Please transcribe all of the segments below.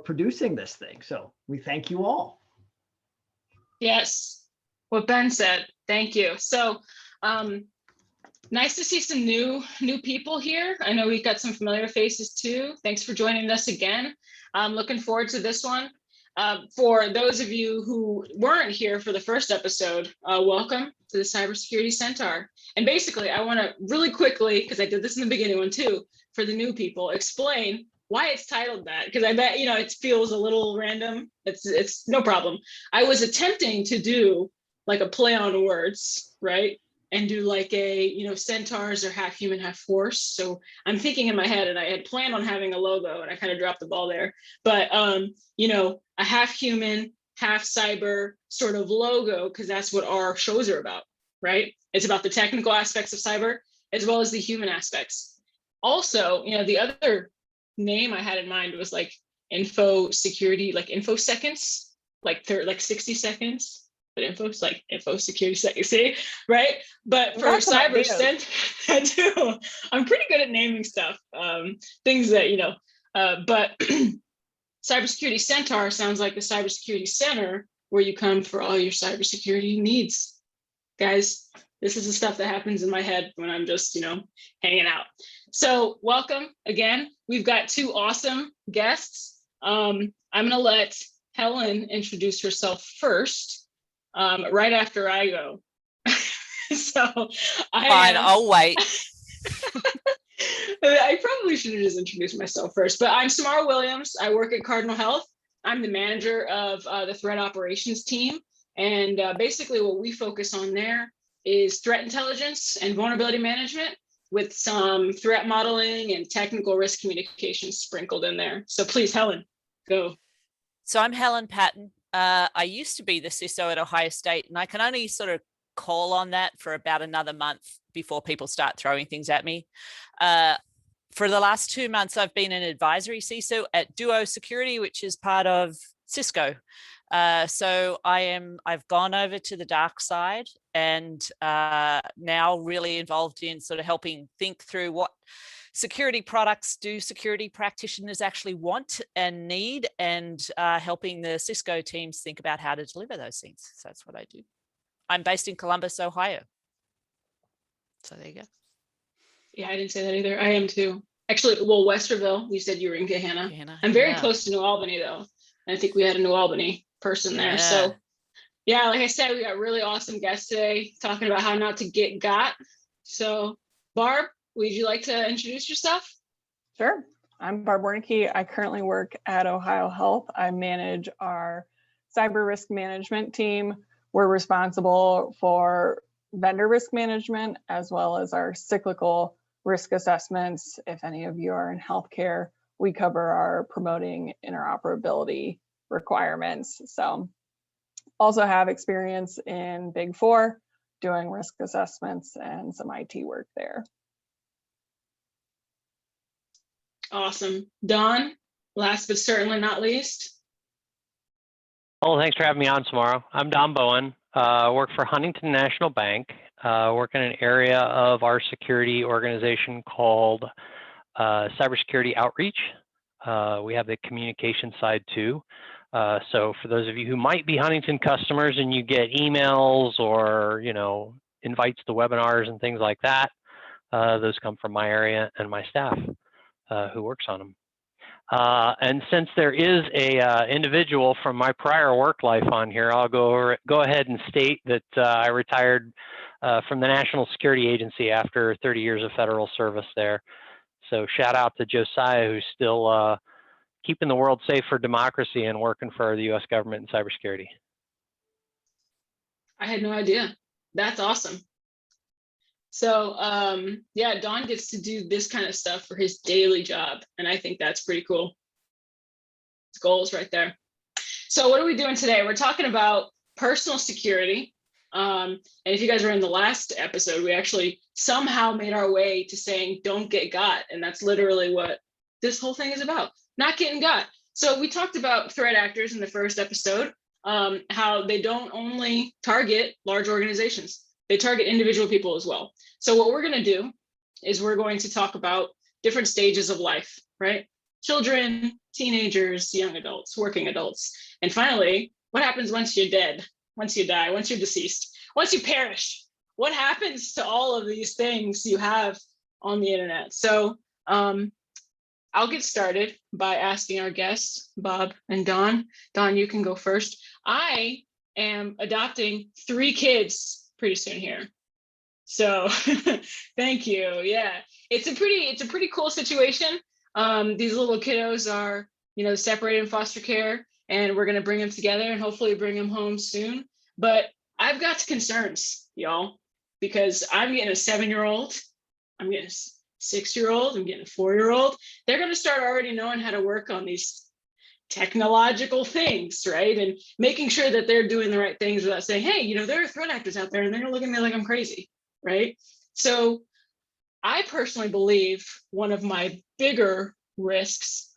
producing this thing. So we thank you all. Yes, what Ben said. Thank you. So nice to see some new people here. I know we've got some familiar faces too. Thanks for joining us again. I'm looking forward to this one. For those of you who weren't here for the first episode, welcome to the Cybersecurity Centaur. And basically, I want to really quickly, because I did this in the beginning one too, for the new people, explain why it's titled that, because I bet, it feels a little random. It's no problem. I was attempting to do like a play on words, right? And do like a, centaurs are half human, half horse. So I'm thinking in my head, and I had planned on having a logo, and I kind of dropped the ball there. But, a half human, half cyber sort of logo, because that's what our shows are about, right? It's about the technical aspects of cyber as well as the human aspects. Also, the other name I had in mind was like info security, like info seconds, like 60 seconds. But info security seconds, see, right? But for cyber center, I'm pretty good at naming stuff, things that, but Cybersecurity Centaur sounds like the cybersecurity center where you come for all your cybersecurity needs. Guys, this is the stuff that happens in my head when I'm just, hanging out. So welcome again. We've got two awesome guests. I'm going to let Helen introduce herself first, right after I go. So I'll wait. I probably should have just introduced myself first, but I'm Samara Williams. I work at Cardinal Health. I'm the manager of the threat operations team. And basically what we focus on there is threat intelligence and vulnerability management with some threat modeling and technical risk communication sprinkled in there. So please, Helen, go. So I'm Helen Patton. I used to be the CISO at Ohio State, and I can only sort of call on that for about another month before people start throwing things at me. For the last 2 months, I've been an advisory CISO at Duo Security, which is part of Cisco. So I've gone over to the dark side and now really involved in sort of helping think through what security products do security practitioners actually want and need, and helping the Cisco teams think about how to deliver those things. So that's what I do. I'm based in Columbus, Ohio. So there you go. Yeah, I didn't say that either. I am too. Actually, well, Westerville, you said you were in Gahanna. I'm very close to New Albany though. And I think we had a New Albany person there. So yeah, like I said, we got really awesome guests today talking about how not to get got. So Barb, would you like to introduce yourself? Sure. I'm Barb Wernke. I currently work at OhioHealth. I manage our cyber risk management team. We're responsible for vendor risk management as well as our cyclical risk assessments. If any of you are in healthcare, we cover our promoting interoperability requirements. So also have experience in Big Four doing risk assessments and some IT work there. Awesome. Don, last but certainly not least. Oh, thanks for having me on, Samara. I'm Don Bowen. I work for Huntington National Bank. Work in an area of our security organization called Cybersecurity Outreach. We have the communication side too. So for those of you who might be Huntington customers and you get emails or invites to webinars and things like that, those come from my area and my staff who works on them. And since there is a individual from my prior work life on here, I'll go ahead and state that I retired from the National Security Agency after 30 years of federal service there. So shout out to Josiah, who's still keeping the world safe for democracy and working for the U.S. government in cybersecurity. I had no idea. That's awesome. So yeah, Don gets to do this kind of stuff for his daily job. And I think that's pretty cool. It's goals right there. So what are we doing today? We're talking about personal security. And if you guys were in the last episode, we actually somehow made our way to saying, don't get got. And that's literally what this whole thing is about, not getting got. So we talked about threat actors in the first episode, how they don't only target large organizations. They target individual people as well. So what we're going to do is we're going to talk about different stages of life, right? children, teenagers, young adults, working adults. And finally, what happens once you're dead, once you die, once you're deceased, once you perish? What happens to all of these things you have on the internet? So I'll get started by asking our guests, Bob and Dawn. Dawn, you can go first. I am adopting 3 kids pretty soon here. So thank you. Yeah, it's a pretty cool situation. These little kiddos are, separated in foster care, and we're gonna bring them together and hopefully bring them home soon. But I've got concerns, y'all, because I'm getting a 7-year-old, I'm getting a 6-year-old, I'm getting a 4-year-old. They're gonna start already knowing how to work on these technological things, right? And making sure that they're doing the right things without saying, hey, there are threat actors out there and they're gonna look at me like I'm crazy, right? So I personally believe one of my bigger risks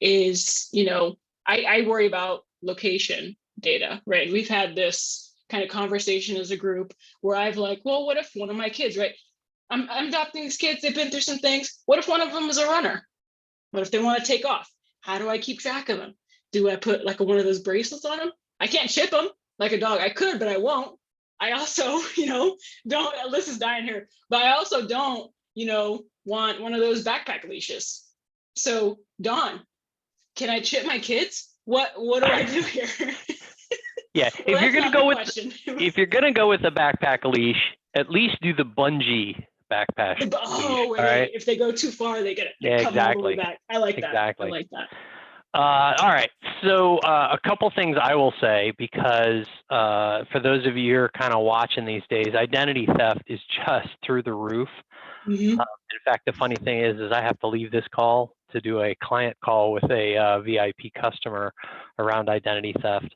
is, I worry about location data, right? We've had this kind of conversation as a group where I've like, well, what if one of my kids, right? I'm adopting these kids, they've been through some things. What if one of them is a runner? What if they want to take off? How do I keep track of them? Do I put like one of those bracelets on them? I can't chip them like a dog. I could, but I won't. I also, don't, Alyssa's dying here, but I also don't, want one of those backpack leashes. So Dawn, can I chip my kids? What do I do here? Yeah, Well, if you're gonna go with the backpack leash, at least do the bungee backpack leash. All right. If they go too far, they get it. Yeah, come all the way back. I like that. Exactly. I like that. All right. So a couple things I will say, because for those of you who are kind of watching these days, identity theft is just through the roof. Mm-hmm. In fact, the funny thing is I have to leave this call to do a client call with a VIP customer around identity theft.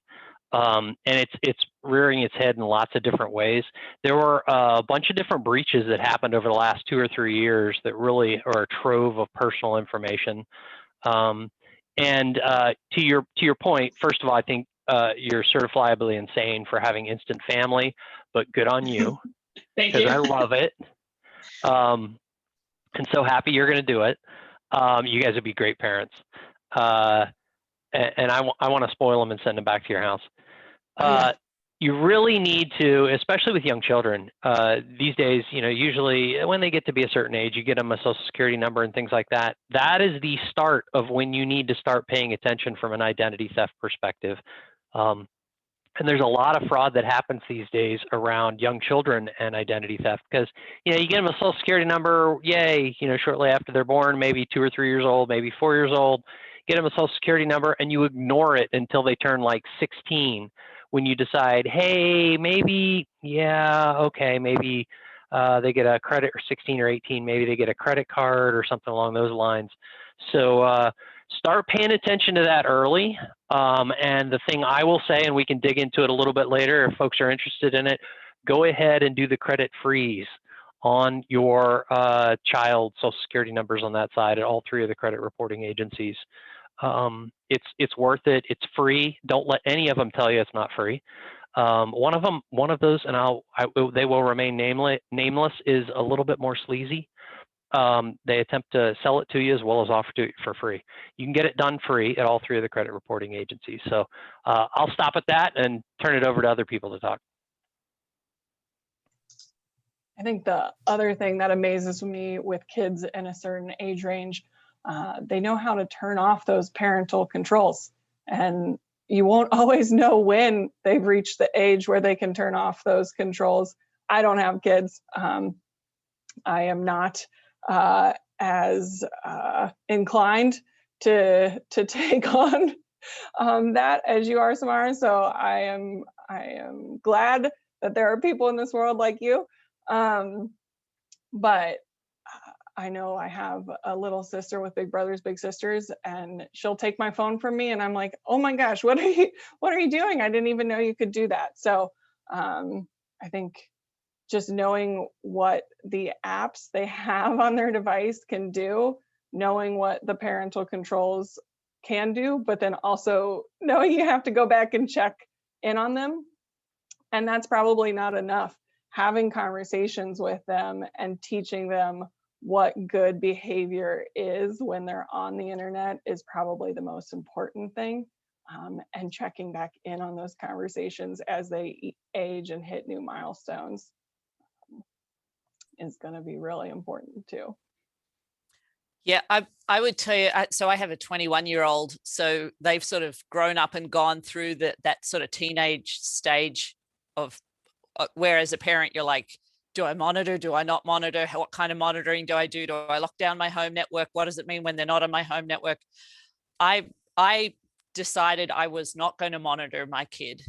And it's rearing its head in lots of different ways. There were a bunch of different breaches that happened over the last 2 or 3 years that really are a trove of personal information. And to your point, first of all, I think you're certifiably insane for having instant family, but good on you. Thank you. Because I love it. And so happy you're going to do it. You guys would be great parents. And I want to spoil them and send them back to your house. You really need to, especially with young children these days, usually when they get to be a certain age, you get them a social security number and things like that. That is the start of when you need to start paying attention from an identity theft perspective. And there's a lot of fraud that happens these days around young children and identity theft, because, you get them a social security number, yay, shortly after they're born, maybe 2 or 3 years old, maybe 4 years old, get them a social security number, and you ignore it until they turn like 16. When you decide, hey, maybe, yeah, okay, maybe they get a credit, or 16 or 18, maybe they get a credit card or something along those lines. So start paying attention to that early. And the thing I will say, and we can dig into it a little bit later if folks are interested in it, go ahead and do the credit freeze on your child's social security numbers on that side at all 3 of the credit reporting agencies. It's worth it. It's free. Don't let any of them tell you it's not free. One of those, and they will remain nameless, is a little bit more sleazy. They attempt to sell it to you as well as offer it for free. You can get it done free at all 3 of the credit reporting agencies. So I'll stop at that and turn it over to other people to talk. I think the other thing that amazes me with kids in a certain age range, they know how to turn off those parental controls, and you won't always know when they've reached the age where they can turn off those controls. I don't have kids. I am not as inclined to take on that as you are, Samara. So I am glad that there are people in this world like you. But I know I have a little sister with big brothers, big sisters, and she'll take my phone from me, and I'm like, oh my gosh, what are you doing? I didn't even know you could do that. So I think just knowing what the apps they have on their device can do, knowing what the parental controls can do, but then also knowing you have to go back and check in on them. And that's probably not enough. Having conversations with them and teaching them what good behavior is when they're on the internet is probably the most important thing. And checking back in on those conversations as they age and hit new milestones is going to be really important too. Yeah, I would tell you, so I have a 21-year-old, so they've sort of grown up and gone through that sort of teenage stage of where as a parent, you're like, do I monitor? Do I not monitor? What kind of monitoring do I do? Do I lock down my home network? What does it mean when they're not on my home network? I decided I was not going to monitor my kid.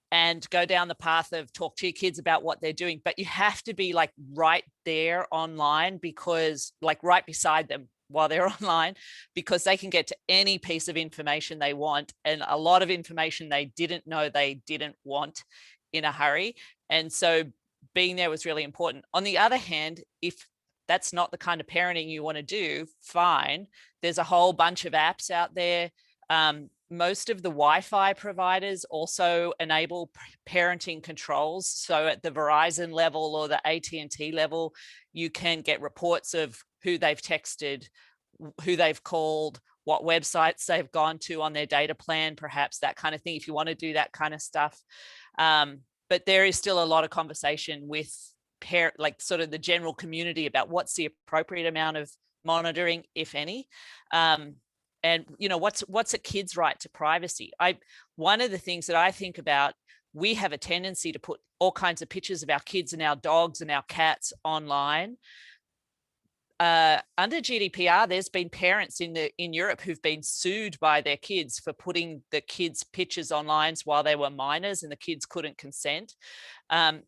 And go down the path of talk to your kids about what they're doing. But you have to be like right there online, because like right beside them while they're online, because they can get to any piece of information they want, and a lot of information they didn't know they didn't want in a hurry. And so being there was really important. On the other hand, if that's not the kind of parenting you want to do, fine. There's a whole bunch of apps out there. Most of the Wi-Fi providers also enable parenting controls. So at the Verizon level or the AT&T level, you can get reports of who they've texted, who they've called, what websites they've gone to on their data plan, perhaps that kind of thing, if you want to do that kind of stuff. But there is still a lot of conversation with like sort of the general community about what's the appropriate amount of monitoring, if any. And you know, what's a kid's right to privacy? One of the things that I think about, we have a tendency to put all kinds of pictures of our kids and our dogs and our cats online. Under GDPR, there's been parents in Europe who've been sued by their kids for putting the kids' pictures online while they were minors and the kids couldn't consent.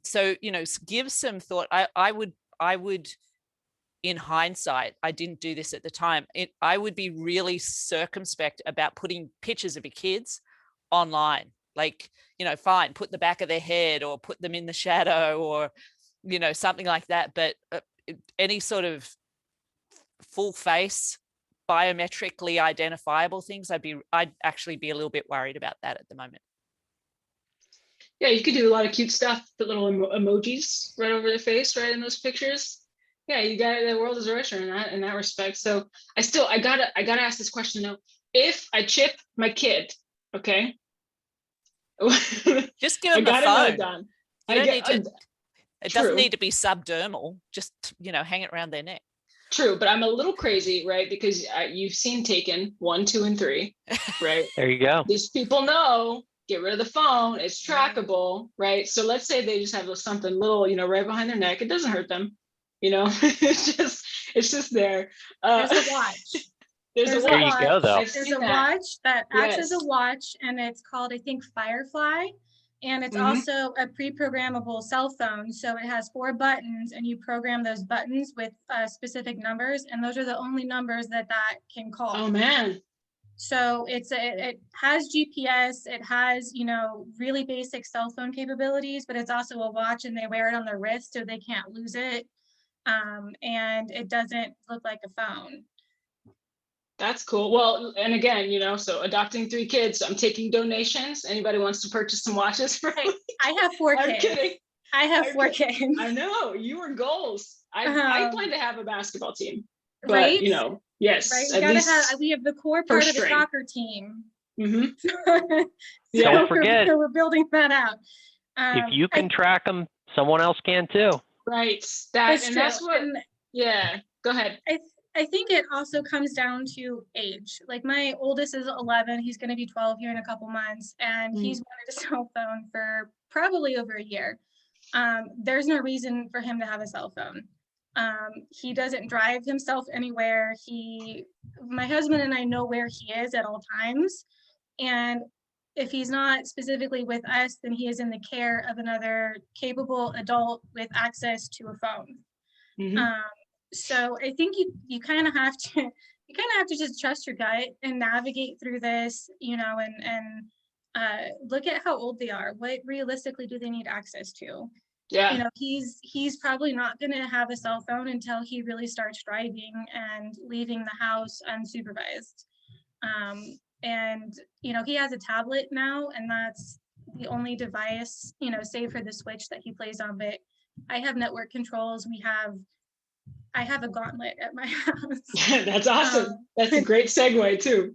So you know, give some thought. I would. In hindsight, I didn't do this at the time. I would be really circumspect about putting pictures of your kids online. Like, you know, fine, put the back of their head or put them in the shadow or, you know, something like that. But any sort of full face, biometrically identifiable things, I'd actually be a little bit worried about that at the moment. Yeah, you could do a lot of cute stuff, put little emojis right over their face, right in those pictures. Yeah, you got it. The world is a oyster in that respect. So I gotta ask this question though. If I chip my kid, okay, just give them a phone. It True. doesn't need to be subdermal. Just, you know, hang it around their neck. True, but I'm a little crazy, right? Because you've seen Taken 1, 2, and 3, right? There you go. These people know. Get rid of the phone. It's trackable, right? So let's say they just have something little, you know, right behind their neck. It doesn't hurt them. You know, it's just there. There's a watch. There's a watch. There you go, though. There's a watch that acts as a watch, and it's called, I think, Firefly. And it's also a pre-programmable cell phone. So it has 4 buttons, and you program those buttons with specific numbers, and those are the only numbers that can call. Oh man. So it has GPS, it has, you know, really basic cell phone capabilities, but it's also a watch, and they wear it on their wrist so they can't lose it. And it doesn't look like a phone. That's cool. Well, and again, you know, so adopting 3 kids, I'm taking donations. Anybody wants to purchase some watches for me? I have 4 kids. I'm kidding. I have 4 kids. I know, you were goals. I plan to have a basketball team, but right? You know, yes. Right. We have the core part of the soccer team. Mm-hmm. Yeah. Don't forget. So we're building that out. If you can track them, someone else can too. Right. That's what. Yeah. Go ahead. I think it also comes down to age. Like my oldest is 11. He's going to be 12 here in a couple months, and he's wanted a cell phone for probably over a year. There's no reason for him to have a cell phone. He doesn't drive himself anywhere. My husband and I know where he is at all times. And if he's not specifically with us, then he is in the care of another capable adult with access to a phone. So I think you kind of have to just trust your gut and navigate through this, you know, and look at how old they are. What realistically do they need access to? Yeah. You know, he's probably not going to have a cell phone until he really starts driving and leaving the house unsupervised. And, you know, he has a tablet now, and that's the only device, you know, save for the Switch that he plays on. But I have network controls. We have I have a gauntlet at my house. That's awesome. That's a great segue too.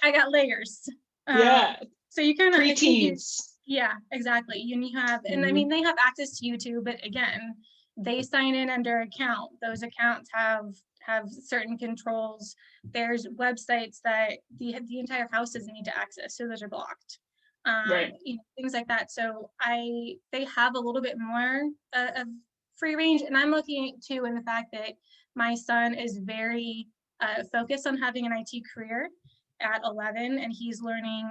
I got layers. Yeah. So you kind of Pre-teens. yeah, exactly. You have, and I mean, they have access to YouTube, but again, they sign in under account. Those accounts have certain controls. There's websites that the entire house doesn't need to access, so those are blocked. Right. You know, things like that. So they have a little bit more of free range, and I'm looking too in the fact that my son is very focused on having an IT career at 11, and he's learning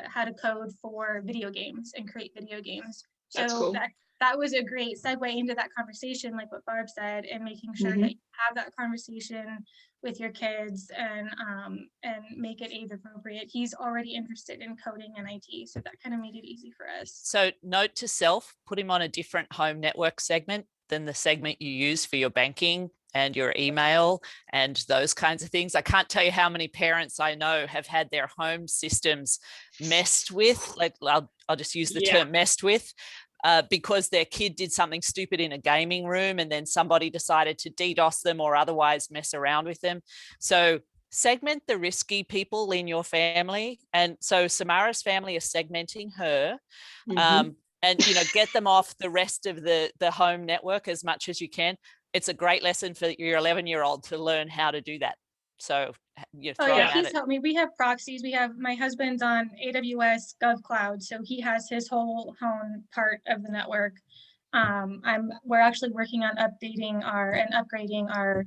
how to code for video games and create video games. That's So cool. that was a great segue into that conversation, like what Barb said, and making sure that you have that conversation with your kids and make it age appropriate. He's already interested in coding and IT, so that kind of made it easy for us. So note to self, put him on a different home network segment than the segment you use for your banking and your email and those kinds of things. I can't tell you how many parents I know have had their home systems messed with. Like I'll just use the term messed with. Because their kid did something stupid in a gaming room and then somebody decided to DDoS them or otherwise mess around with them. So segment the risky people in your family. And so Samara's family is segmenting her. And, you know, get them off the rest of the home network as much as you can. It's a great lesson for your 11-year-old to learn how to do that. So you're he's helped me. We have proxies. My husband's on AWS GovCloud, so he has his whole home part of the network. We're actually working on updating and upgrading our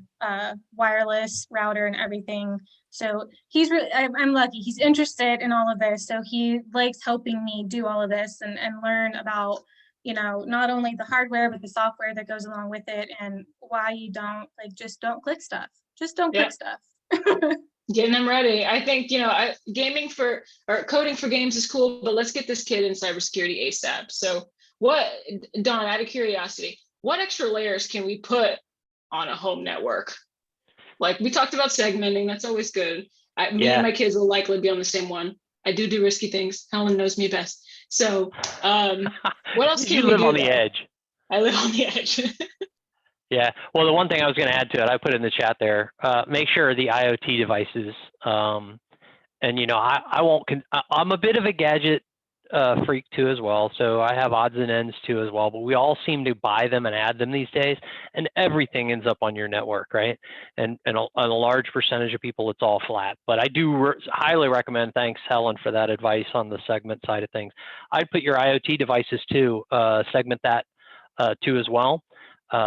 wireless router and everything. So he's really, I'm lucky. He's interested in all of this, so he likes helping me do all of this and learn about, you know, not only the hardware but the software that goes along with it, and why you just don't click stuff. Just don't click stuff. Getting them ready. I think, you know, coding for games is cool, but let's get this kid in cybersecurity ASAP. So Don, out of curiosity, what extra layers can we put on a home network? Like we talked about segmenting, that's always good. Me and my kids will likely be on the same one. I do risky things. Helen knows me best. So what else can you we live do on the there? edge. I live on the edge. Yeah. Well, the one thing I was going to add to it, I put in the chat there, make sure the IoT devices, and, you know, I'm a bit of a gadget freak too as well. So I have odds and ends too as well, but we all seem to buy them and add them these days, and everything ends up on your network, right? And a large percentage of people, it's all flat. But I do highly recommend, thanks Helen for that advice on the segment side of things. I'd put your IoT devices too, segment that too as well.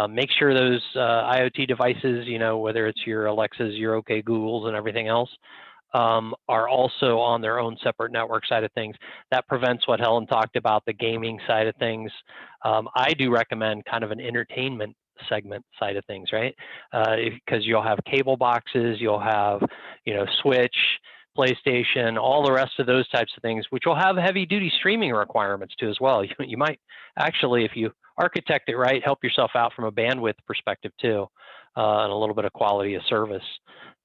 Make sure those IoT devices, you know, whether it's your Alexas, your OK Googles and everything else, are also on their own separate network side of things. That prevents what Helen talked about, the gaming side of things. I do recommend kind of an entertainment segment side of things, right? Because you'll have cable boxes, you'll have, you know, Switch, PlayStation, all the rest of those types of things, which will have heavy duty streaming requirements too as well. You might actually, if you architect it right, help yourself out from a bandwidth perspective too, and a little bit of quality of service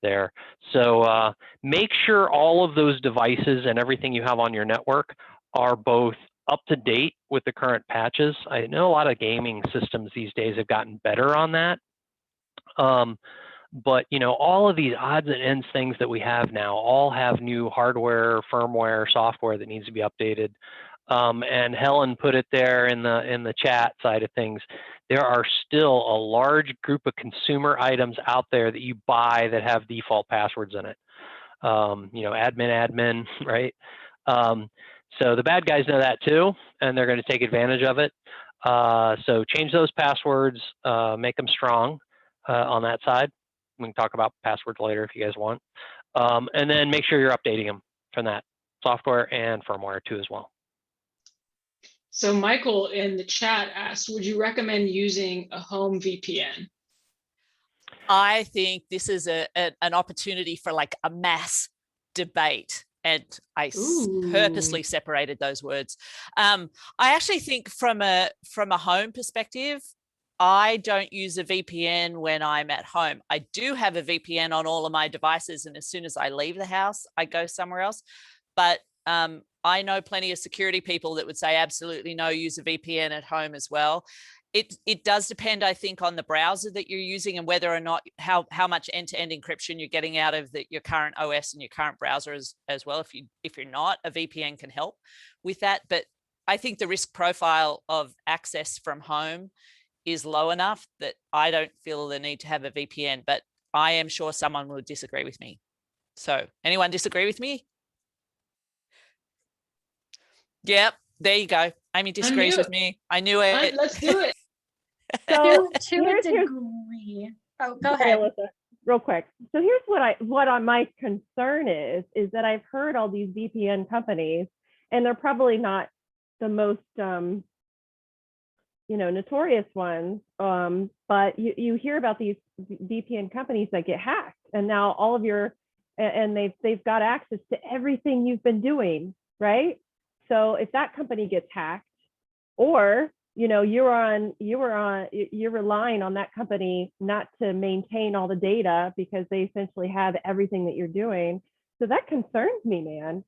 there. So make sure all of those devices and everything you have on your network are both up to date with the current patches. I know a lot of gaming systems these days have gotten better on that. But, you know, all of these odds and ends things that we have now all have new hardware, firmware, software that needs to be updated. And Helen put it there in the chat side of things. There are still a large group of consumer items out there that you buy that have default passwords in it. You know, admin, right? So the bad guys know that too, and they're going to take advantage of it. So change those passwords, make them strong on that side. We can talk about passwords later if you guys want. And then make sure you're updating them from that software and firmware too as well. So Michael in the chat asked, would you recommend using a home VPN? I think this is an opportunity for like a mass debate. And I purposely separated those words. I actually think from a home perspective, I don't use a VPN when I'm at home. I do have a VPN on all of my devices, and as soon as I leave the house, I go somewhere else. But I know plenty of security people that would say absolutely no, use a VPN at home as well. it does depend, I think, on the browser that you're using and whether or not how much end-to-end encryption you're getting out of your current OS and your current browser as well. If you're not, a VPN can help with that. But I think the risk profile of access from home is low enough that I don't feel the need to have a VPN, but I am sure someone will disagree with me. So anyone disagree with me? Yep, there you go. Amy disagrees with me. I knew it. Let's do it. So To a degree. Oh, go sorry, ahead. Alyssa, real quick. So here's what my concern is that I've heard all these VPN companies, and they're probably not the most notorious ones, but you hear about these VPN companies that get hacked, and now all of and they've got access to everything you've been doing, right? So if that company gets hacked, or you're relying on that company not to maintain all the data because they essentially have everything that you're doing. So that concerns me, man.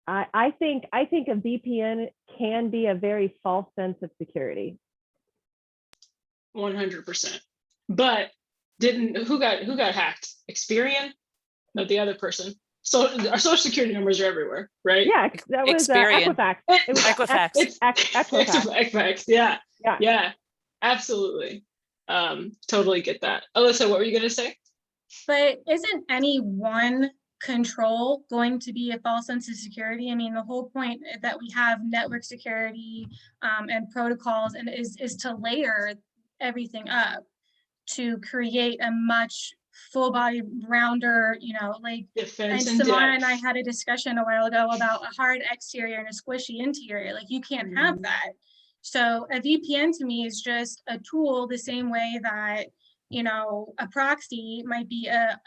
I think a VPN can be a very false sense of security. 100%. But who got hacked? Experian? No, the other person. So our social security numbers are everywhere, right? Yeah, that was Experian. Equifax. It was Equifax. Equifax. Equifax. Yeah, absolutely. Totally get that. Alyssa, what were you gonna say? But isn't any one control going to be a false sense of security? I mean, the whole point that we have network security and protocols and is to layer everything up to create a much full body rounder, Defense and Samara and I had a discussion a while ago about a hard exterior and a squishy interior. Like, you can't have that. So a VPN to me is just a tool, the same way that a proxy might be a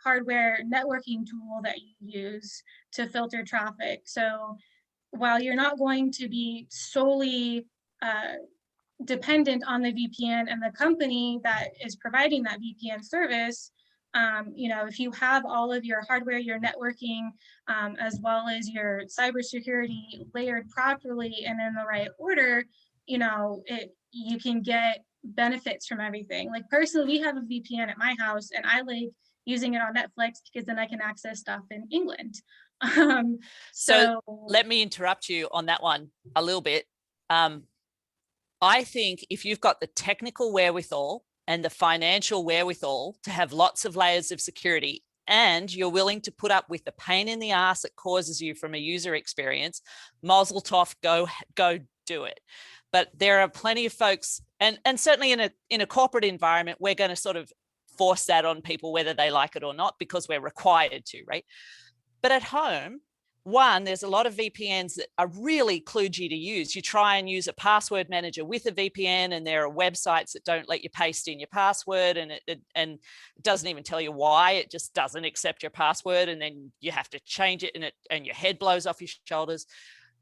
hardware networking tool that you use to filter traffic. So while you're not going to be solely dependent on the VPN and the company that is providing that VPN service, if you have all of your hardware, your networking, as well as your cybersecurity layered properly and in the right order, you can get benefits from everything. Like, personally, we have a VPN at my house, and I like using it on Netflix because then I can access stuff in England. So let me interrupt you on that one a little bit. I think if you've got the technical wherewithal and the financial wherewithal to have lots of layers of security, and you're willing to put up with the pain in the ass it causes you from a user experience, mazel tov, go do it. But there are plenty of folks, and certainly in a corporate environment, we're going to sort of force that on people whether they like it or not, because we're required to, right? But at home, one, there's a lot of VPNs that are really kludgy to use. You try and use a password manager with a VPN, and there are websites that don't let you paste in your password, and it doesn't even tell you why. It just doesn't accept your password, and then you have to change it, and your head blows off your shoulders.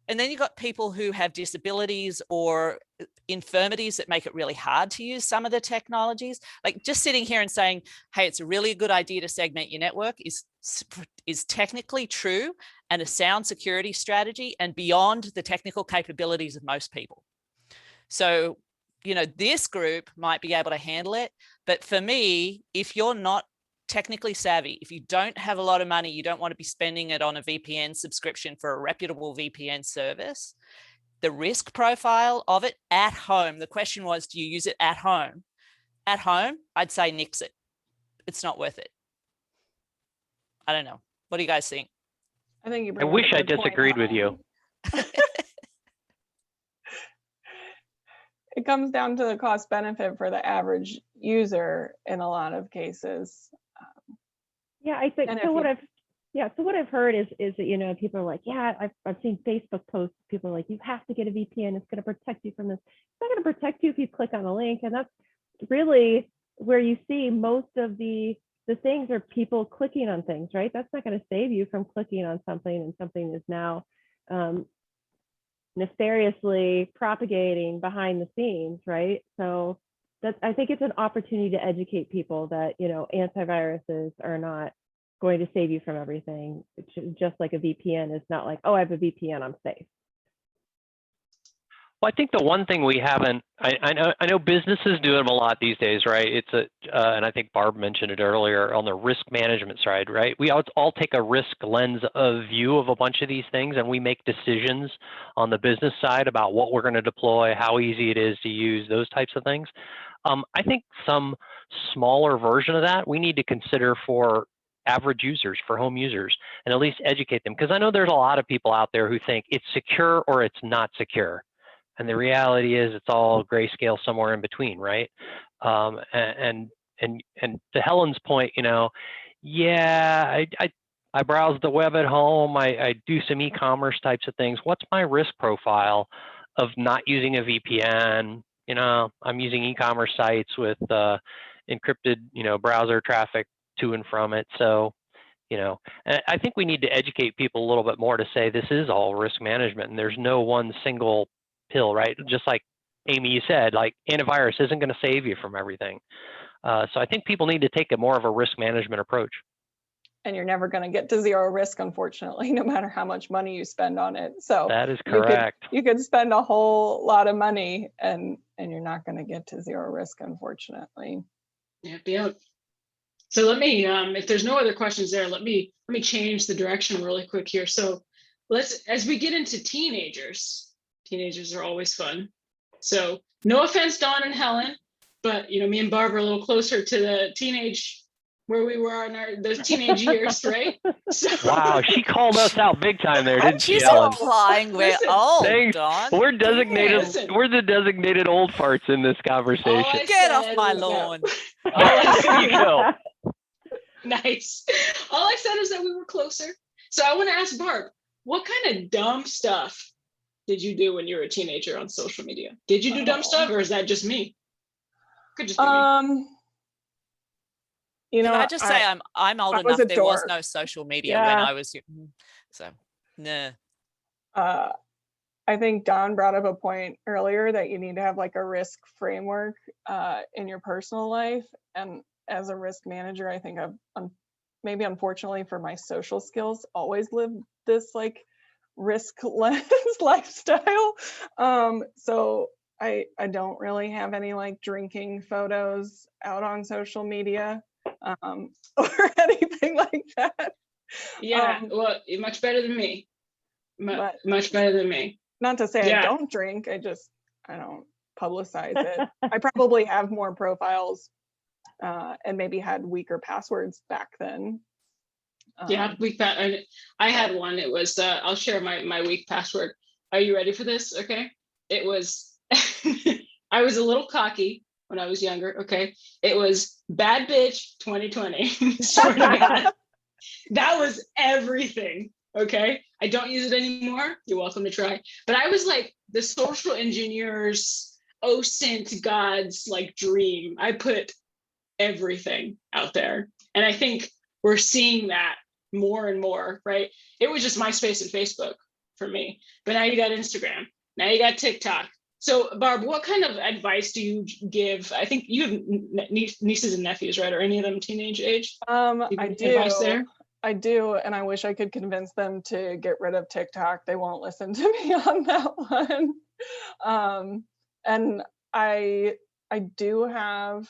And then you've got people who have disabilities or infirmities that make it really hard to use some of the technologies. Like, just sitting here and saying, hey, it's a really good idea to segment your network is technically true and a sound security strategy and beyond the technical capabilities of most people. So, this group might be able to handle it. But for me, if you're not technically savvy, if you don't have a lot of money, you don't want to be spending it on a VPN subscription for a reputable VPN service, the risk profile of it at home, the question was, do you use it at home? At home, I'd say nix it. It's not worth it. I don't know. What do you guys think? I think I wish I disagreed with you. It comes down to the cost benefit for the average user in a lot of cases. Yeah, I think so. What I've heard is that people are like, yeah, I've seen Facebook posts. People are like, you have to get a VPN. It's going to protect you from this. It's not going to protect you if you click on a link, and that's really where you see most of the things are people clicking on things, right? That's not going to save you from clicking on something, and something is now nefariously propagating behind the scenes, right? So I think it's an opportunity to educate people that antiviruses are not going to save you from everything. It's just like a VPN is not like, oh, I have a VPN, I'm safe. Well, I think the one thing we haven't, I know businesses do them a lot these days, right? And I think Barb mentioned it earlier on the risk management side, right? We all take a risk lens of view of a bunch of these things, and we make decisions on the business side about what we're going to deploy, how easy it is to use, those types of things. I think some smaller version of that we need to consider for average users, for home users, and at least educate them. Because I know there's a lot of people out there who think it's secure or it's not secure. And the reality is it's all grayscale somewhere in between, right? And to Helen's point, yeah, I browse the web at home. I do some e-commerce types of things. What's my risk profile of not using a VPN? I'm using e-commerce sites with encrypted, browser traffic to and from it. So, and I think we need to educate people a little bit more to say this is all risk management, and there's no one single pill, right? Just like Amy, you said, like antivirus isn't going to save you from everything. So I think people need to take a more of a risk management approach. And you're never going to get to zero risk, unfortunately, no matter how much money you spend on it. So that is correct. You could spend a whole lot of money and you're not going to get to zero risk, unfortunately. Yeah. So let me, if there's no other questions there, let me change the direction really quick here. So as we get into teenagers are always fun. So no offense, Dawn and Helen, but me and Barb are a little closer to the teenage where we were in those teenage years, right? So, wow, she called us out big time there, didn't she, She's Helen? implying we're old, Dawn. We're designated. Listen. We're the designated old farts in this conversation. Get off my lawn. There you go. Nice. All I said is that we were closer. So I want to ask Barb, what kind of dumb stuff did you do when you were a teenager on social media? Did you do dumb stuff, or is that just me? Could just be me. Can I just say I'm old enough. There was no social media when I was so nah. I think Don brought up a point earlier that you need to have like a risk framework in your personal life. And as a risk manager, I think I've maybe unfortunately for my social skills always lived this like risk-less lifestyle. So I don't really have any like drinking photos out on social media or anything like that. Yeah, well, you're much better than me. Much better than me. Not to say I don't drink, I don't publicize it. I probably have more profiles and maybe had weaker passwords back then. Yeah, I had one. It was I'll share my weak password. Are you ready for this? Okay. It was I was a little cocky when I was younger. Okay. It was bad bitch 2020. Swear to God. That was everything. Okay. I don't use it anymore. You're welcome to try. But I was like the social engineer's OSINT god's like dream. I put everything out there. And I think we're seeing that more and more, right? It was just MySpace and Facebook for me. But now you got Instagram. Now you got TikTok. So Barb, what kind of advice do you give? I think you have nieces and nephews, right? Are any of them teenage age? I do. Advice there? I do, and I wish I could convince them to get rid of TikTok. They won't listen to me on that one. And I do have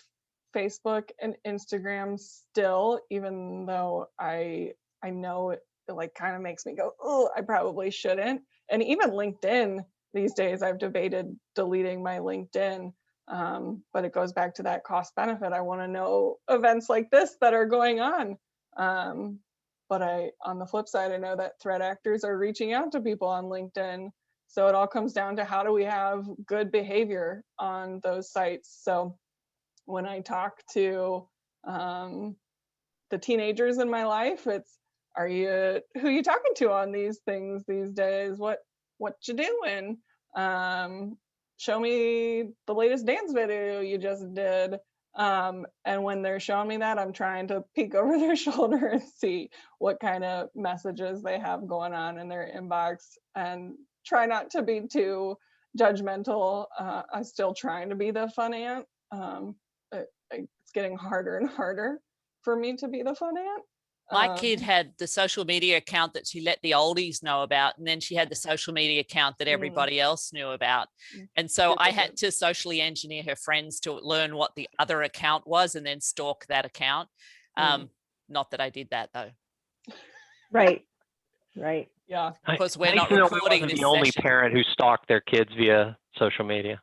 Facebook and Instagram still, even though I know it like kind of makes me go, oh, I probably shouldn't. And even LinkedIn these days, I've debated deleting my LinkedIn. But it goes back to that cost benefit. I want to know events like this that are going on. But on the flip side, I know that threat actors are reaching out to people on LinkedIn. So it all comes down to how do we have good behavior on those sites. So when I talk to the teenagers in my life, it's, who you talking to on these things these days? What you doing? Show me the latest dance video you just did. And when they're showing me that, I'm trying to peek over their shoulder and see what kind of messages they have going on in their inbox and try not to be too judgmental. I'm still trying to be the fun aunt. It's getting harder and harder for me to be the fun aunt. My kid had the social media account that she let the oldies know about, and then she had the social media account that everybody else knew about. And so I had to socially engineer her friends to learn what the other account was and then stalk that account. Not that I did that though. Right. Yeah. Of course, we're Nice not to know I recording wasn't this the only session. parent who stalked their kids via social media.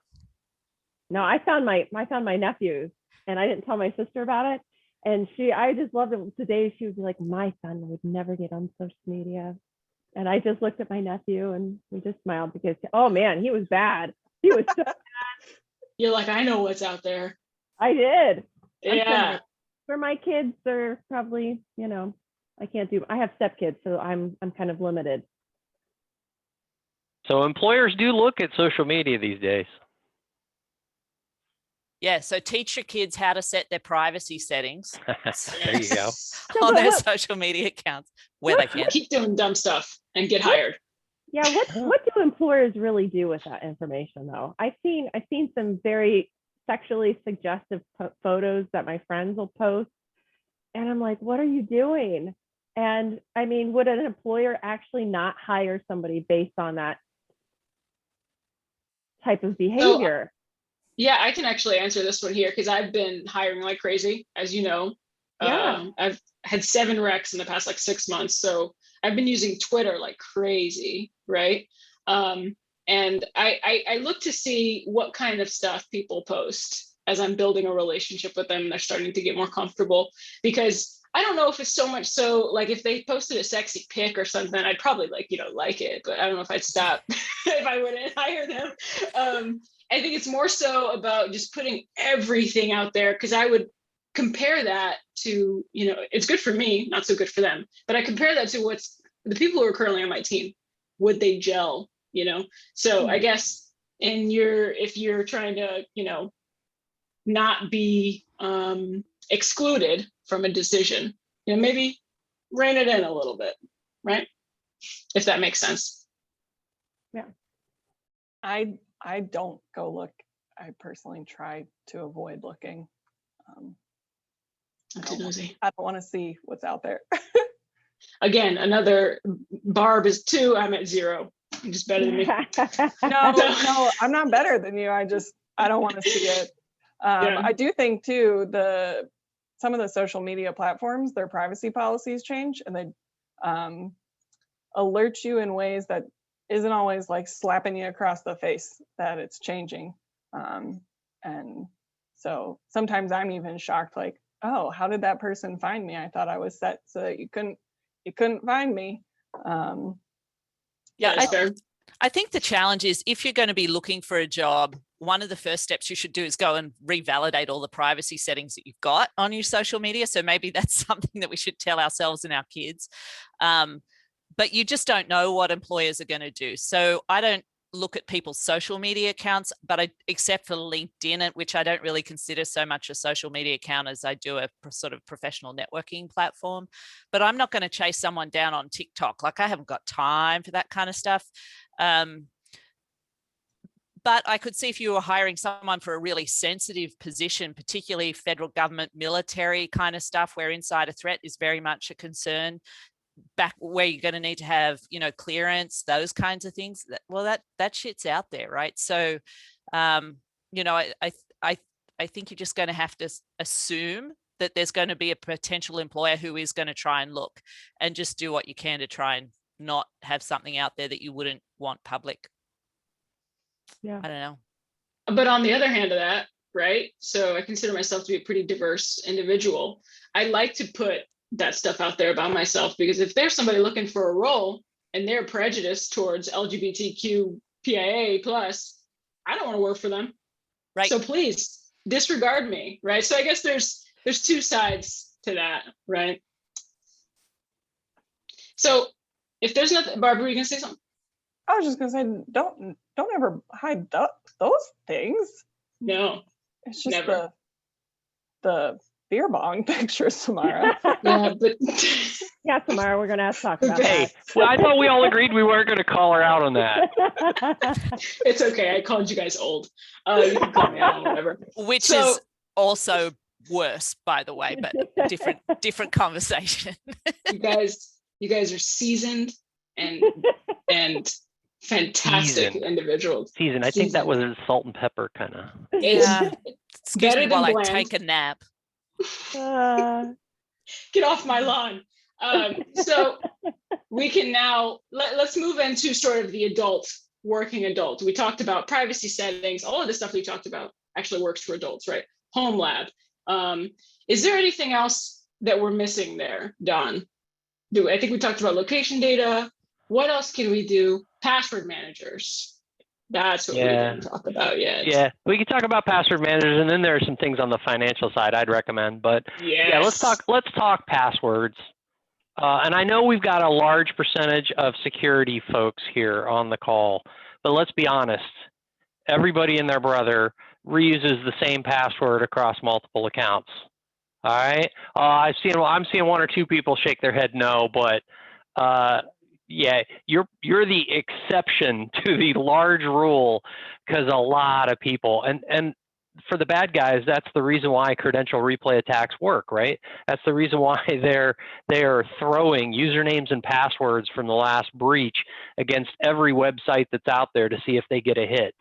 No, I found my nephews, and I didn't tell my sister about it. And I just loved it. Today she would be like, my son would never get on social media. And I just looked at my nephew and we just smiled because, oh man, he was bad. He was so You're like, I know what's out there. I did. Yeah. For my kids, they're probably, I have stepkids, so I'm kind of limited. So employers do look at social media these days. Yeah, so teach your kids how to set their privacy settings There you go. on their social media accounts where they can. Keep doing dumb stuff and get hired. Yeah, what do employers really do with that information though? I've seen some very sexually suggestive photos that my friends will post, and I'm like, what are you doing? And I mean, would an employer actually not hire somebody based on that type of behavior? Yeah, I can actually answer this one here because I've been hiring like crazy, as you know. Yeah. I've had 7 recs in the past like 6 months. So I've been using Twitter like crazy, right? And I look to see what kind of stuff people post as I'm building a relationship with them. They're starting to get more comfortable, because I don't know if it's so much so like if they posted a sexy pic or something, I'd probably like it, but I don't know if I'd stop if I wouldn't hire them. I think it's more so about just putting everything out there, because I would compare that to, it's good for me, not so good for them, but I compare that to what's the people who are currently on my team. Would they gel, So I guess if you're trying to, not be excluded from a decision, maybe rein it in a little bit, right? If that makes sense. Yeah. I don't go look. I personally try to avoid looking. I don't want to see what's out there. Again, another Barb is 2. I'm at 0. You're just better than me. No, I'm not better than you. I don't want to see it. I do think too, some of the social media platforms, their privacy policies change, and they alert you in ways that isn't always like slapping you across the face that it's changing. And so sometimes I'm even shocked, like, oh, how did that person find me? I thought I was set so that you couldn't find me. I think the challenge is, if you're going to be looking for a job, one of the first steps you should do is go and revalidate all the privacy settings that you've got on your social media. So maybe that's something that we should tell ourselves and our kids. But you just don't know what employers are going to do. So I don't look at people's social media accounts, but except for LinkedIn, which I don't really consider so much a social media account as I do a sort of professional networking platform. But I'm not going to chase someone down on TikTok. Like, I haven't got time for that kind of stuff. But I could see if you were hiring someone for a really sensitive position, particularly federal government, military kind of stuff, where insider threat is very much a concern, back where you're going to need to have, clearance, those kinds of things. That shit's out there, right? So, I think you're just going to have to assume that there's going to be a potential employer who is going to try and look, and just do what you can to try and not have something out there that you wouldn't want public. Yeah, I don't know. But on the other hand of that, right? So I consider myself to be a pretty diverse individual. I like to put that stuff out there about myself, because if there's somebody looking for a role and they're prejudiced towards LGBTQ PIA plus, I don't want to work for them. Right. So please disregard me, right? So I guess there's 2 sides to that, right? So if there's nothing, Barbara, were you gonna say something? I was just gonna say, don't ever hide those things. No, it's just never. the beer bong picture, Samara. Yeah, but yeah, Samara, we're gonna have to talk about Hey, that. well, I thought we all agreed we weren't going to call her out on that. it's okay. I called you guys old. You can call me out, whatever. Which is also worse, by the way, but different conversation. You guys are seasoned and fantastic individuals. Season. I think that was a salt and pepper kind of. Yeah. Excuse better me while than I bland. take a nap. Get off my lawn. So we can now, let's move into sort of the working adult. We talked about privacy settings. All of the stuff we talked about actually works for adults, right? Home lab. Is there anything else that we're missing there, Don? I think we talked about location data. What else can we do? Password managers. That's what we didn't talk about yet. Yeah, we can talk about password managers, and then there are some things on the financial side I'd recommend. But yeah, let's talk passwords. And I know we've got a large percentage of security folks here on the call, but let's be honest. Everybody and their brother reuses the same password across multiple accounts. All right. I'm seeing one or two people shake their head no, but yeah, you're the exception to the large rule, because a lot of people, and for the bad guys, that's the reason why credential replay attacks work, right? That's the reason why they are throwing usernames and passwords from the last breach against every website that's out there to see if they get a hit.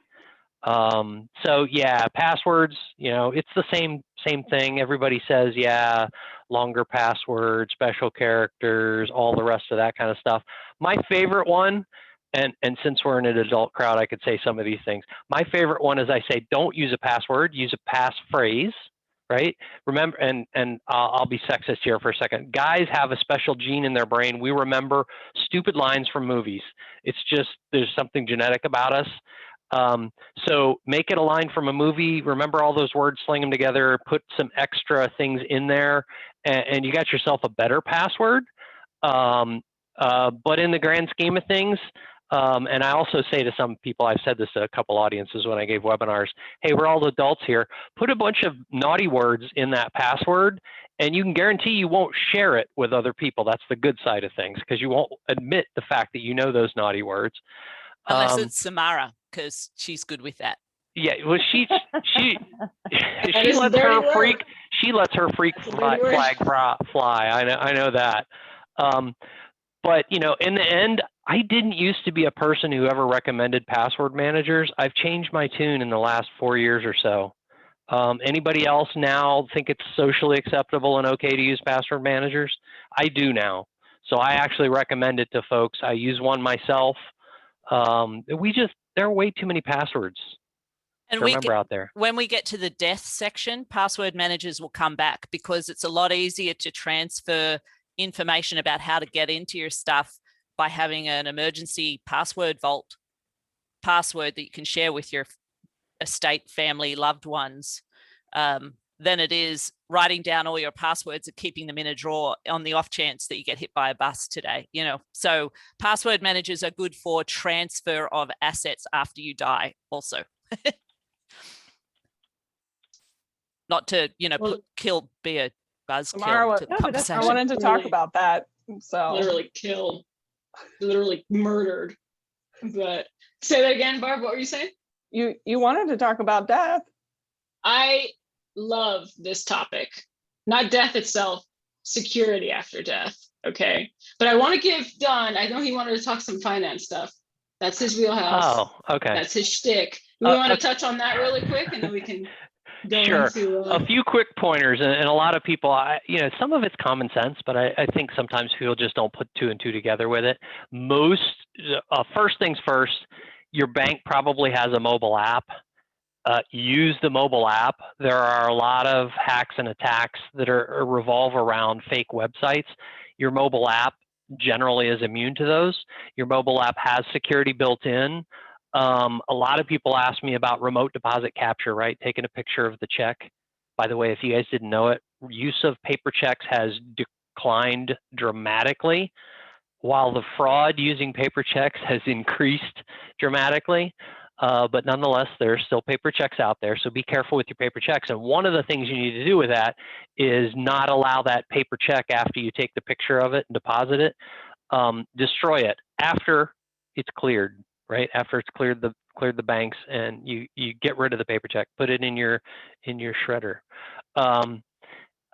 So yeah, passwords, it's the same thing. Everybody says, yeah, longer passwords, special characters, all the rest of that kind of stuff. My favorite one, and since we're in an adult crowd, I could say some of these things. My favorite one is I say, don't use a password, use a passphrase, right? Remember, and I'll be sexist here for a second. Guys have a special gene in their brain. We remember stupid lines from movies. It's just, there's something genetic about us. So make it a line from a movie, remember all those words, sling them together, put some extra things in there, and you got yourself a better password. But in the grand scheme of things, and I also say to some people, I've said this to a couple audiences when I gave webinars, hey, we're all adults here, put a bunch of naughty words in that password, and you can guarantee you won't share it with other people. That's the good side of things, because you won't admit the fact that you know those naughty words. Unless it's Samara, because she's good with that. Yeah, well, she lets her freak flag fly. I know that. But in the end, I didn't used to be a person who ever recommended password managers. I've changed my tune in the last 4 years or so. Anybody else now think it's socially acceptable and okay to use password managers? I do now. So I actually recommend it to folks. I use one myself. There are way too many passwords to remember out there. When we get to the death section, password managers will come back, because it's a lot easier to transfer information about how to get into your stuff by having an emergency password vault password that you can share with your estate, family, loved ones, than it is writing down all your passwords and keeping them in a drawer on the off chance that you get hit by a bus today. So password managers are good for transfer of assets after you die also. Not to, be a buzzkill to the conversation. I wanted to talk about that. So literally murdered. But say that again, Barb, what were you saying? You wanted to talk about death. I love this topic. Not death itself, security after death. Okay. But I want to give Don, I know he wanted to talk some finance stuff. That's his wheelhouse. Oh, okay. That's his shtick. We want to touch on that really quick, and then we can go into a few quick pointers. And a lot of people, some of it's common sense, but I think sometimes people just don't put two and two together with it. First things first, your bank probably has a mobile app. Use the mobile app. There are a lot of hacks and attacks that revolve around fake websites. Your mobile app generally is immune to those. Your mobile app has security built in. A lot of people ask me about remote deposit capture, right? Taking a picture of the check. By the way, if you guys didn't know it, use of paper checks has declined dramatically, while the fraud using paper checks has increased dramatically. But nonetheless, there's still paper checks out there. So be careful with your paper checks. And one of the things you need to do with that is not allow that paper check after you take the picture of it and deposit it. Destroy it after it's cleared, right? After it's cleared the banks, and you get rid of the paper check, put it in your shredder.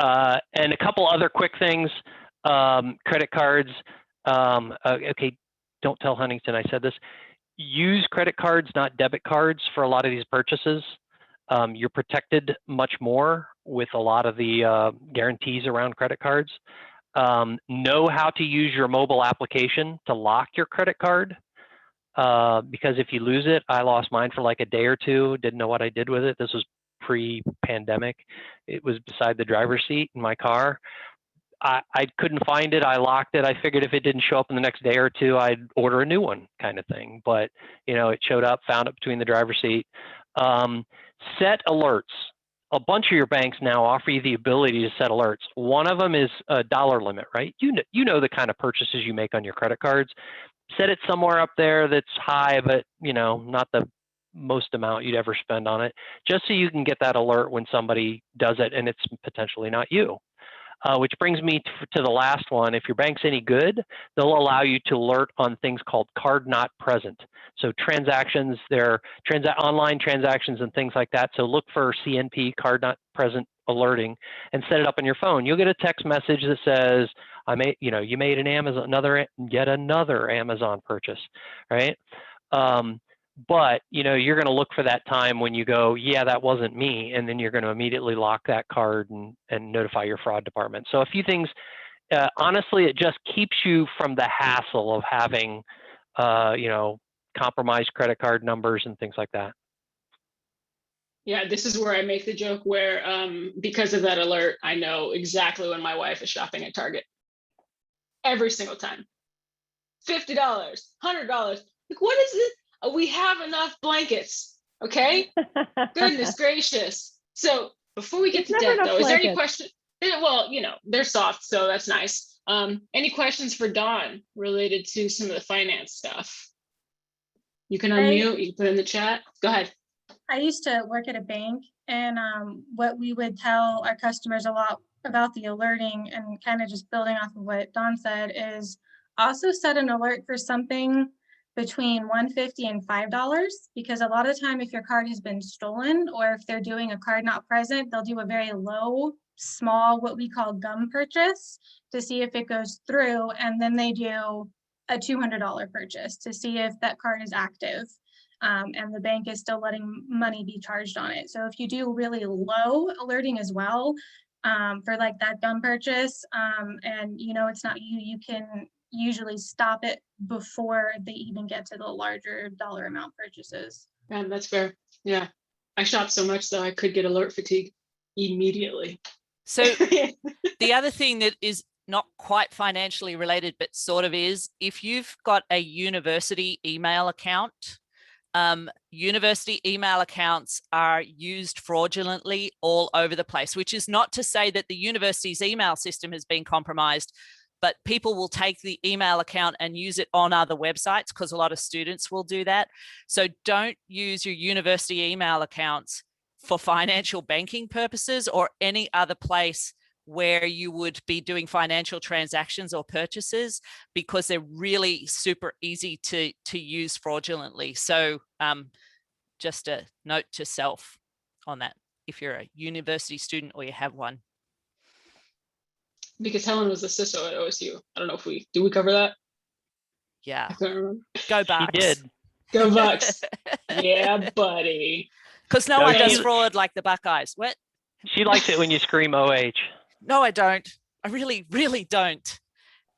And a couple other quick things, credit cards. Okay, don't tell Huntington I said this. Use credit cards, not debit cards, for a lot of these purchases. You're protected much more with a lot of the guarantees around credit cards. Know how to use your mobile application to lock your credit card, because if you lose it, I lost mine for like a day or two, didn't know what I did with it. This was pre-pandemic. It was beside the driver's seat in my car. I couldn't find it. I locked it. I figured if it didn't show up in the next day or two, I'd order a new one, kind of thing. But it showed up, found it between the driver's seat. Set alerts. A bunch of your banks now offer you the ability to set alerts. One of them is a dollar limit, right? You know the kind of purchases you make on your credit cards. Set it somewhere up there that's high, but not the most amount you'd ever spend on it, just so you can get that alert when somebody does it and it's potentially not you. Which brings me to the last one. If your bank's any good, they'll allow you to alert on things called card not present. So transactions, online transactions and things like that. So look for CNP, card not present alerting, and set it up on your phone. You'll get a text message that says, you made yet another Amazon purchase, right? But you're going to look for that time when you go, yeah, that wasn't me, and then you're going to immediately lock that card and notify your fraud department. So a few things. Honestly, it just keeps you from the hassle of having, compromised credit card numbers and things like that. Yeah, this is where I make the joke where, because of that alert, I know exactly when my wife is shopping at Target. Every single time. $50, $100. Like, what is it? We have enough blankets, okay? Goodness gracious. So before we get to debt, though, is there any question? Well, they're soft, so that's nice. Any questions for Dawn related to some of the finance stuff? You can unmute, you can put it in the chat. Go ahead. I used to work at a bank, and what we would tell our customers a lot about the alerting, and kind of just building off of what Dawn said, is also set an alert for something between $150 and $5, because a lot of time if your card has been stolen, or if they're doing a card not present, they'll do a very low, small, what we call gum purchase to see if it goes through, and then they do a $200 purchase to see if that card is active, and the bank is still letting money be charged on it. So if you do really low alerting as well, for like that gum purchase, and it's not you, you can usually stop it before they even get to the larger dollar amount purchases. Yeah, that's fair. Yeah. I shop so much though, I could get alert fatigue immediately. So the other thing that is not quite financially related, but sort of is, if you've got a university email account, university email accounts are used fraudulently all over the place, which is not to say that the university's email system has been compromised, but people will take the email account and use it on other websites, because a lot of students will do that. So don't use your university email accounts for financial banking purposes or any other place where you would be doing financial transactions or purchases, because they're really super easy to use fraudulently. So just a note to self on that, if you're a university student or you have one. Because Helen was a CISO at OSU. I don't know if did we cover that? Yeah. I can't remember. Go Bucks. She did. Go Bucks. Yeah, buddy. Because no one does fraud like the Buckeyes. What? She likes it when you scream OH. No, I don't. I really, really don't.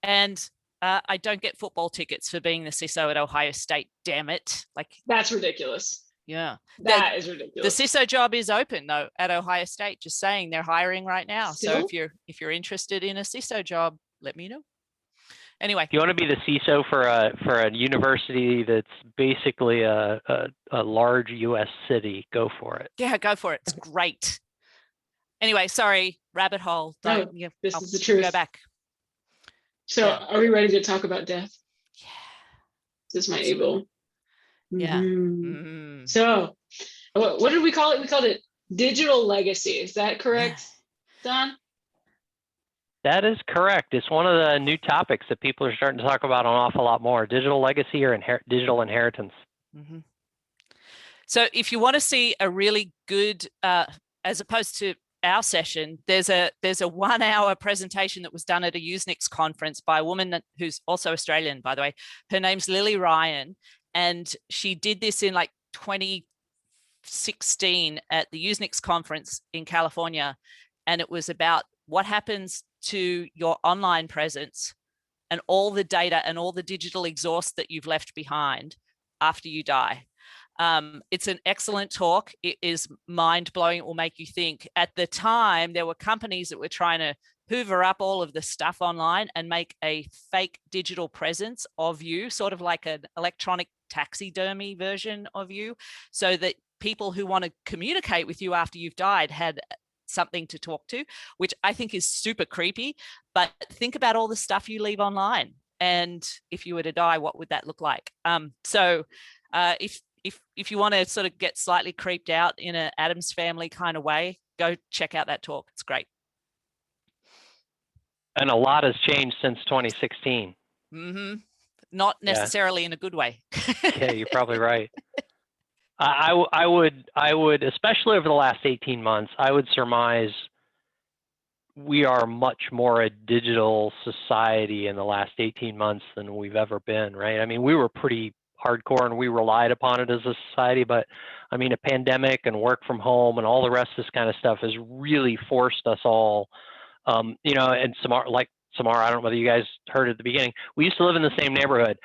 And I don't get football tickets for being the CISO at Ohio State. Damn it! That's ridiculous. Yeah, that is ridiculous. The CISO job is open though at Ohio State. Just saying, they're hiring right now. Still? So if you're interested in a CISO job, let me know. Anyway, If you want to be the CISO for a university that's basically a large U.S. city, go for it. Yeah, go for it. It's great. Anyway, sorry, rabbit hole. No, this is the truth. Go back. So are we ready to talk about death? Yeah. This is my able. Yeah. Mm-hmm. So what did we call it? We called it digital legacy. Is that correct, Don? That is correct. It's one of the new topics that people are starting to talk about an awful lot more: digital legacy or digital inheritance. Mm-hmm. So if you want to see a really good, as opposed to our session, there's a 1 hour presentation that was done at a Usenix conference by a woman who's also Australian, by the way. Her name's Lily Ryan, and she did this in like 2016 at the Usenix conference in California, and it was about what happens to your online presence and all the data and all the digital exhaust that you've left behind after you die. It's an excellent talk. It is mind-blowing. It will make you think. At the time, there were companies that were trying to hoover up all of the stuff online and make a fake digital presence of you, sort of like an electronic taxidermy version of you, so that people who want to communicate with you after you've died had something to talk to, which I think is super creepy. But think about all the stuff you leave online. And if you were to die, what would that look like? If you want to sort of get slightly creeped out in an Addams Family kind of way, go check out that talk. It's great. And a lot has changed since 2016. Mm-hmm. Not necessarily in a good way. Yeah, you're probably right. I would, especially over the last 18 months, I would surmise we are much more a digital society in the last 18 months than we've ever been, right? I mean, we were pretty hardcore and we relied upon it as a society, but I mean, a pandemic and work from home and all the rest of this kind of stuff has really forced us all, you know, and Samara, I don't know whether you guys heard at the beginning, we used to live in the same neighborhood,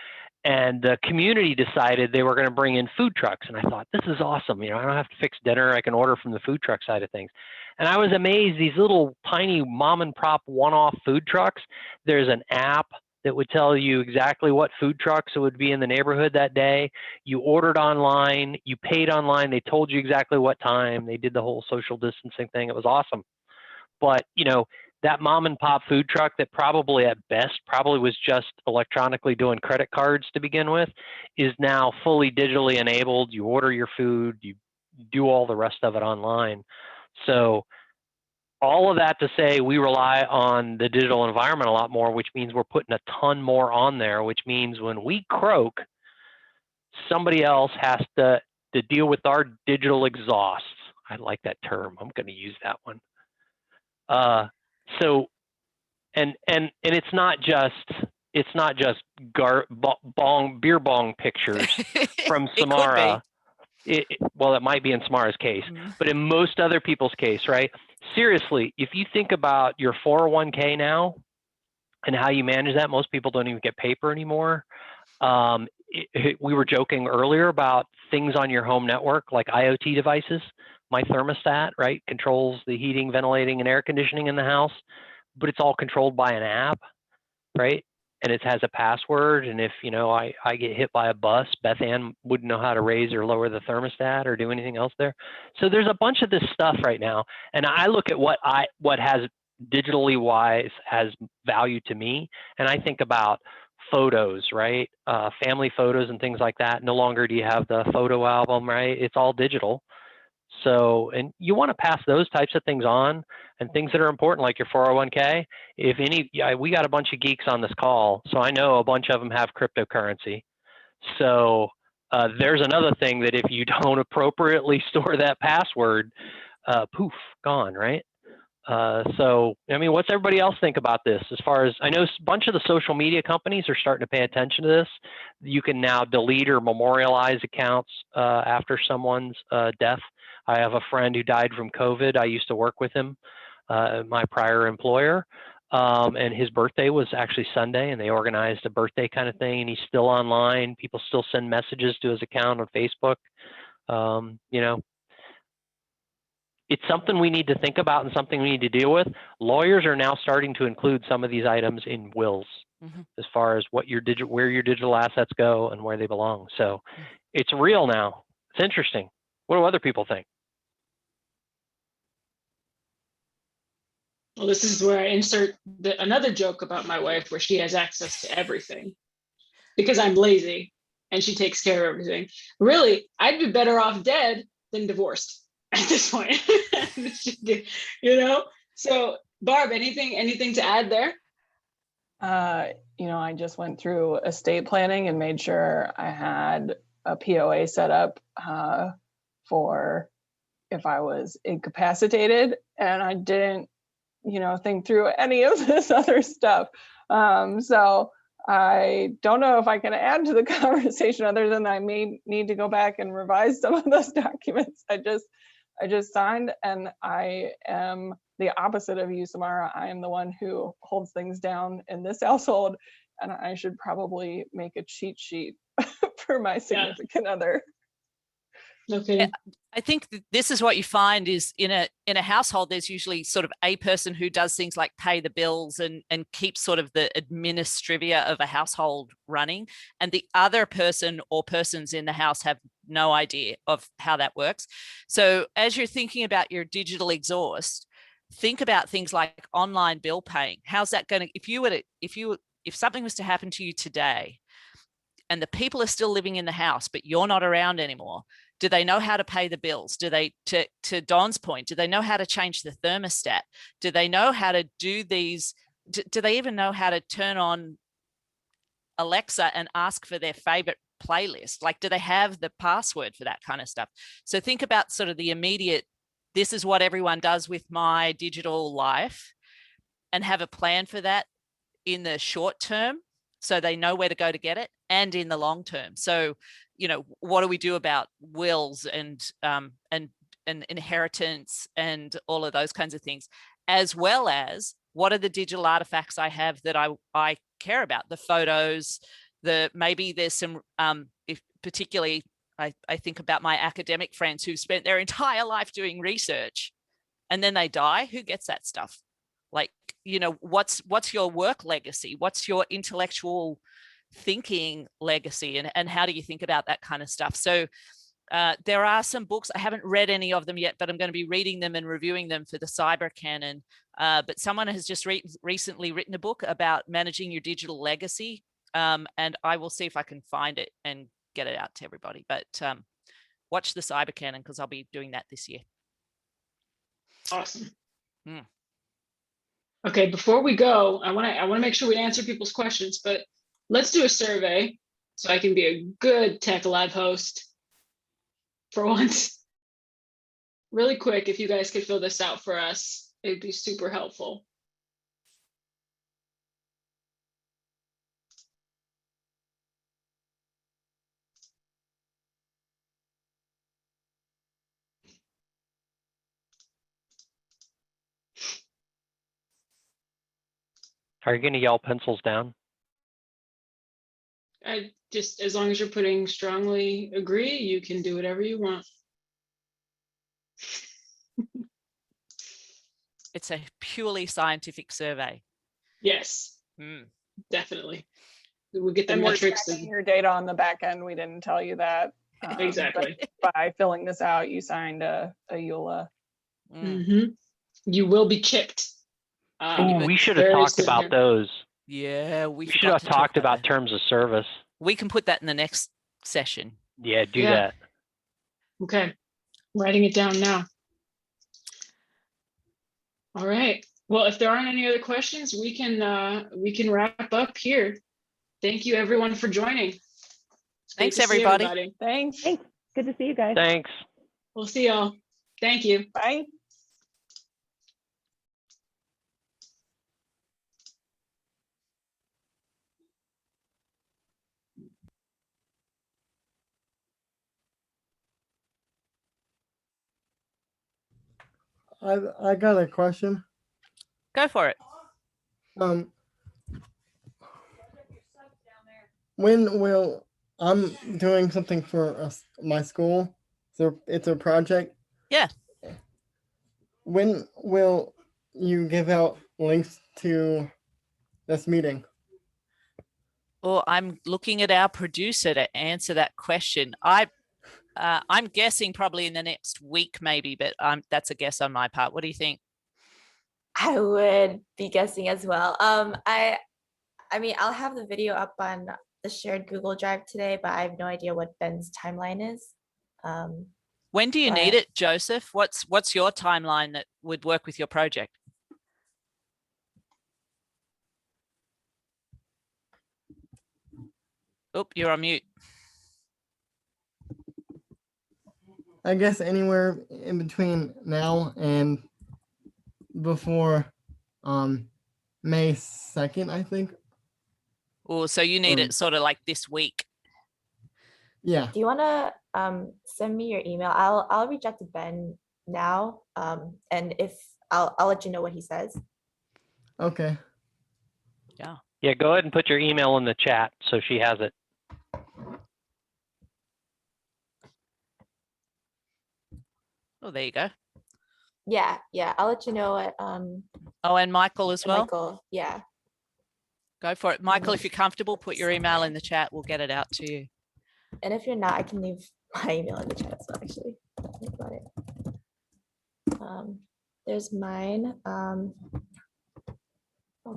and the community decided they were going to bring in food trucks. And I thought, this is awesome. You know, I don't have to fix dinner. I can order from the food truck side of things. And I was amazed, these little tiny mom and pop one-off food trucks, there's an app that would tell you exactly what food trucks would be in the neighborhood that day. You ordered online, you paid online, they told you exactly what time, they did the whole social distancing thing. It was awesome. But, you know, that mom and pop food truck that probably at best probably was just electronically doing credit cards to begin with is now fully digitally enabled. You order your food, you do all the rest of it online. So all of that to say, we rely on the digital environment a lot more, which means we're putting a ton more on there, which means when we croak, somebody else has to deal with our digital exhausts. I like that term. I'm going to use that one. So, and it's not just beer bong pictures from Samara. Well, it might be in Samara's case, but in most other people's case, right? Seriously, if you think about your 401k now and how you manage that, most people don't even get paper anymore. We were joking earlier about things on your home network like IoT devices. My thermostat, right, controls the heating, ventilating, and air conditioning in the house, but it's all controlled by an app, right? And it has a password. And if, you know, I get hit by a bus, Beth Ann wouldn't know how to raise or lower the thermostat or do anything else there. So there's a bunch of this stuff right now. And I look at what has digitally wise has value to me. And I think about photos, right? Family photos and things like that. No longer do you have the photo album, right? It's all digital. So, and you want to pass those types of things on, and things that are important like your 401k. We got a bunch of geeks on this call, so I know a bunch of them have cryptocurrency. So there's another thing that if you don't appropriately store that password, poof, gone, right? So, I mean, what's everybody else think about this? As far as I know, a bunch of the social media companies are starting to pay attention to this. You can now delete or memorialize accounts after someone's death. I have a friend who died from COVID. I used to work with him, my prior employer, and his birthday was actually Sunday, and they organized a birthday kind of thing, and he's still online. People still send messages to his account on Facebook. You know, it's something we need to think about and something we need to deal with. Lawyers are now starting to include some of these items in wills, as far as what where your digital assets go and where they belong. So it's real now. It's interesting. What do other people think? Well, this is where I insert another joke about my wife, where she has access to everything because I'm lazy and she takes care of everything. Really, I'd be better off dead than divorced at this point. You know? So Barb, anything to add there? You know, I just went through estate planning and made sure I had a POA set up for if I was incapacitated, and I didn't, think through any of this other stuff. So I don't know if I can add to the conversation other than I may need to go back and revise some of those documents. I just signed, and I am the opposite of you, Samara. I am the one who holds things down in this household, and I should probably make a cheat sheet for my significant other. Okay. I think this is what you find is in a household, there's usually sort of a person who does things like pay the bills and keep sort of the administrivia of a household running. And the other person or persons in the house have no idea of how that works. So as you're thinking about your digital exhaust, think about things like online bill paying. How's that going to, if something was to happen to you today and the people are still living in the house, but you're not around anymore, do they know how to pay the bills? Do they, to Don's point, do they know how to change the thermostat? Do they know how to do these? Do they even know how to turn on Alexa and ask for their favorite playlist? Like, do they have the password for that kind of stuff? So think about sort of the immediate, this is what everyone does with my digital life, and have a plan for that in the short term, so they know where to go to get it, and in the long term. So, what do we do about wills and inheritance and all of those kinds of things, as well as what are the digital artifacts I have that I care about, the photos, maybe there's some, if particularly I think about my academic friends who spent their entire life doing research and then they die. Who gets that stuff? Like, what's your work legacy? What's your intellectual thinking legacy, and how do you think about that kind of stuff? So there are some books. I haven't read any of them yet, but I'm going to be reading them and reviewing them for the cyber canon. But someone has just recently written a book about managing your digital legacy, and I will see if I can find it and get it out to everybody. But watch the cyber canon, because I'll be doing that this year. Awesome. Okay, before we go, I want to make sure we answer people's questions, but let's do a survey so I can be a good TechLife host for once. Really quick, if you guys could fill this out for us, it'd be super helpful. Are you going to yell pencils down? I just, as long as you're putting strongly agree, you can do whatever you want. It's a purely scientific survey. Yes, definitely. We'll get the And metrics. we're tracking your data on the back end. We didn't tell you that. Exactly. By filling this out, you signed a EULA. You will be chipped. We should have talked about those. Yeah, we should have talked about terms of service. We can put that in the next session. Yeah, do that. Okay, I'm writing it down now. All right. Well, if there aren't any other questions, we can wrap up here. Thank you, everyone, for joining. Thanks, everybody. Thanks. Thanks. Good to see you guys. Thanks. We'll see y'all. Thank you. Bye. I got a question. Go for it. When will I'm doing something for my school? So it's a project. Yeah. When will you give out links to this meeting? Well, I'm looking at our producer to answer that question. I'm guessing probably in the next week, maybe, but that's a guess on my part. What do you think? I would be guessing as well. I mean, I'll have the video up on the shared Google Drive today, but I have no idea what Ben's timeline is. When do you need it, Joseph? What's your timeline that would work with your project? Oh, you're on mute. I guess anywhere in between now and before May 2nd, I think. Oh, so you need Or- it sort of like this week. Yeah. Do you want to send me your email? I'll reach out to Ben now, and if I'll let you know what he says. Okay. Yeah, go ahead and put your email in the chat so she has it. Oh, there you go. Yeah, I'll let you know what Oh, and Michael as well. Michael, yeah. Go for it. Michael, if you're comfortable, put your email in the chat. We'll get it out to you. And if you're not, I can leave my email in the chat as well, actually. Think about it. There's mine. I'll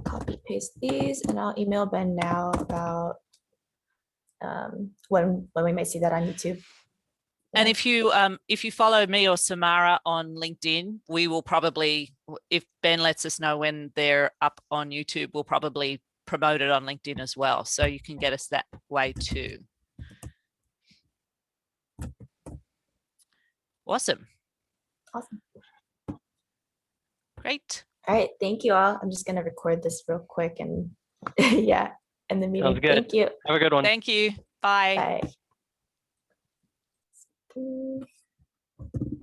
copy paste these and I'll email Ben now about when we might see that on YouTube. And Yeah. if you follow me or Samara on LinkedIn, we will probably, if Ben lets us know when they're up on YouTube, we'll probably promote it on LinkedIn as well. So you can get us that way too. Awesome. Awesome. Great. All right, thank you all. I'm just gonna record this real quick and yeah, end the meeting. Sounds good. Thank you. Have a good one. Thank you. Bye. Bye.